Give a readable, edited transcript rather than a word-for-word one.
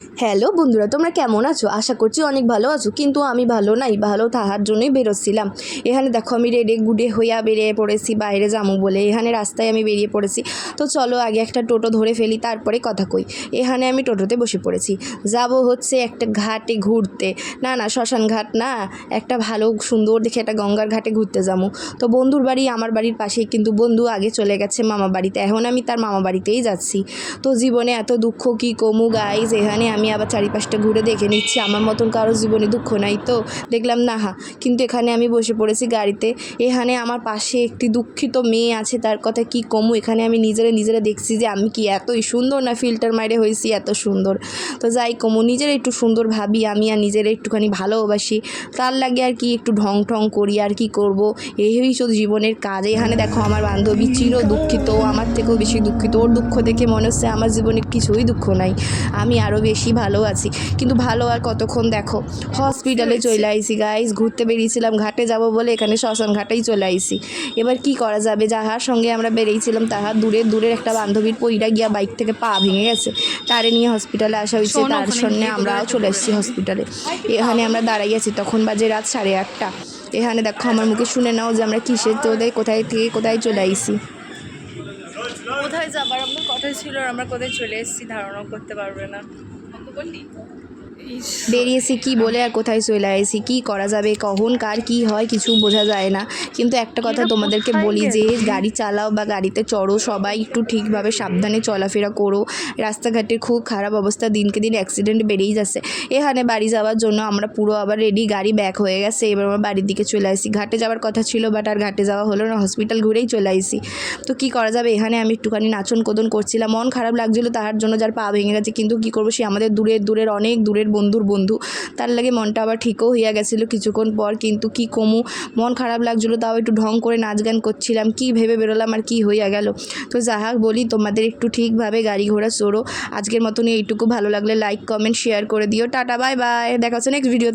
Hello বন্ধুরা, তোমরা কেমন আছো? আশা করছি অনেক ভালো আছো, কিন্তু আমি ভালো নাই। ভালো থাকার জন্যই বেরোচ্ছিলাম। এখানে দেখো আমি রেডি গুডে হইয়া বেরিয়ে পড়েছি বাইরে যাবো বলে। এখানে রাস্তায় আমি বেরিয়ে পড়েছি। তো চলো আগে একটা টোটো ধরে ফেলি, তারপরে কথা কই। এখানে আমি টোটোতে বসে পড়েছি। যাব হচ্ছে একটা ঘাটে ঘুরতে। না না, শ্মশান ঘাট না, একটা ভালো সুন্দর দেখে একটা গঙ্গার ঘাটে ঘুরতে যাবো। তো বন্ধুর বাড়ি আমার বাড়ির পাশেই, কিন্তু বন্ধু আগে চলে গেছে মামা বাড়িতে। এখন আমি তার মামা বাড়িতেই যাচ্ছি। তো জীবনে এত দুঃখ কি কমু গাইজ। এখানে আমি আবার চারিপাশটা ঘুরে দেখে নিচ্ছি আমার মতন কারো জীবনে দুঃখ নাই। তো দেখলাম না, কিন্তু এখানে আমি বসে পড়েছি গাড়িতে। এখানে আমার পাশে একটি দুঃখিত মেয়ে আছে, তার কথা কি কমু। এখানে আমি নিজেরা দেখছি যে আমি কি এতই সুন্দর, না ফিল্টার মাইরে হয়েছি এত সুন্দর। তো যাই কমু, নিজেরা একটু সুন্দর ভাবি আমি, আর নিজেরা একটুখানি ভালোবাসি, তার লাগে আর কি একটু ঢং ঠং করি। আর কি করব, এই শুধু জীবনের কাজ। এখানে দেখো আমার বান্ধবী চির দুঃখিত, আমার থেকেও বেশি দুঃখিত। ওর দুঃখ দেখে মনে হচ্ছে আমার জীবনে কিছুই দুঃখ নাই, আমি আরও বেশি ভালো আছি। কিন্তু ভালো আর কতক্ষণ, দেখো হসপিটালে চলে আইসি গাইজ। ঘুরতে বেরিয়েছিলাম ঘাটে যাব বলে, এখানে শ্মশান ঘাটেই চলে আইসি। এবার কি করা যাবে, যাহার সঙ্গে আমরা বেরিয়েছিলাম তাহার দূরের একটা বান্ধবীর পইরা গিয়া বাইক থেকে পা ভেঙে গেছে। তারে নিয়ে হসপিটালে আসা হয়েছে, তার সঙ্গে আমরাও চলে এসেছি হসপিটালে। এখানে আমরা দাঁড়াই আছি, তখন বাজে রাত 8:30। এখানে দেখো আমার মুখে শুনে নাও যে আমরা কিসের তোদের কোথায় থেকে কোথায় চলে আইসি। কোথায় যাবার আমার কথা ছিল, আর আমরা কোথায় চলে এসেছি ধারণা করতে পারবে না। বললি বেরিয়েছি কি বলে আর কোথায় চলে আসি, কি করা যাবে, কখন কার কি হয় কিছু বোঝা যায় না। কিন্তু একটা কথা তোমাদেরকে বলি, যে গাড়ি চালাও বা গাড়িতে চড়ো, সবাই একটু ঠিকভাবে সাবধানে চলাফেরা করো। রাস্তাঘাটের খুব খারাপ অবস্থা, দিনকে দিন অ্যাক্সিডেন্ট বেড়েই যাচ্ছে। এখানে বাড়ি যাওয়ার জন্য আমরা পুরো আবার রেডি, গাড়ি ব্যাক হয়ে গেছে। এবার আমরা বাড়ির দিকে চলে আসি। ঘাটে যাওয়ার কথা ছিল, বাট আর ঘাটে যাওয়া হলো না, হসপিটাল ঘুরেই চলে আসি। তো কি করা যাবে, এখানে আমি একটুখানি নাচন কোদন করছিলাম, মন খারাপ লাগছিল তাহার জন্য, যার পা ভেঙে গেছে। কিন্তু কি করবো, সে আমাদের দূরের অনেক দূরের বন্ধু, তার লাগে মনটা আবার ঠিকও হইয়া গেছিলো কিছুক্ষণ পর। কিন্তু কি কমু, মন খারাপ লাগছিলো, তাও একটু ঢং করে নাচ গান করছিলাম। কি ভেবে বেরোলাম আর কি হইয়া গেল। তো যাহা বলি, তোমাদের একটু ঠিকভাবে গাড়ি ঘোড়া চড়ো। আজকের মতন এইটুকু, ভালো লাগলে লাইক কমেন্ট শেয়ার করে দিও। টাটা বাই বাই, দেখা হচ্ছে নেক্সট ভিডিও।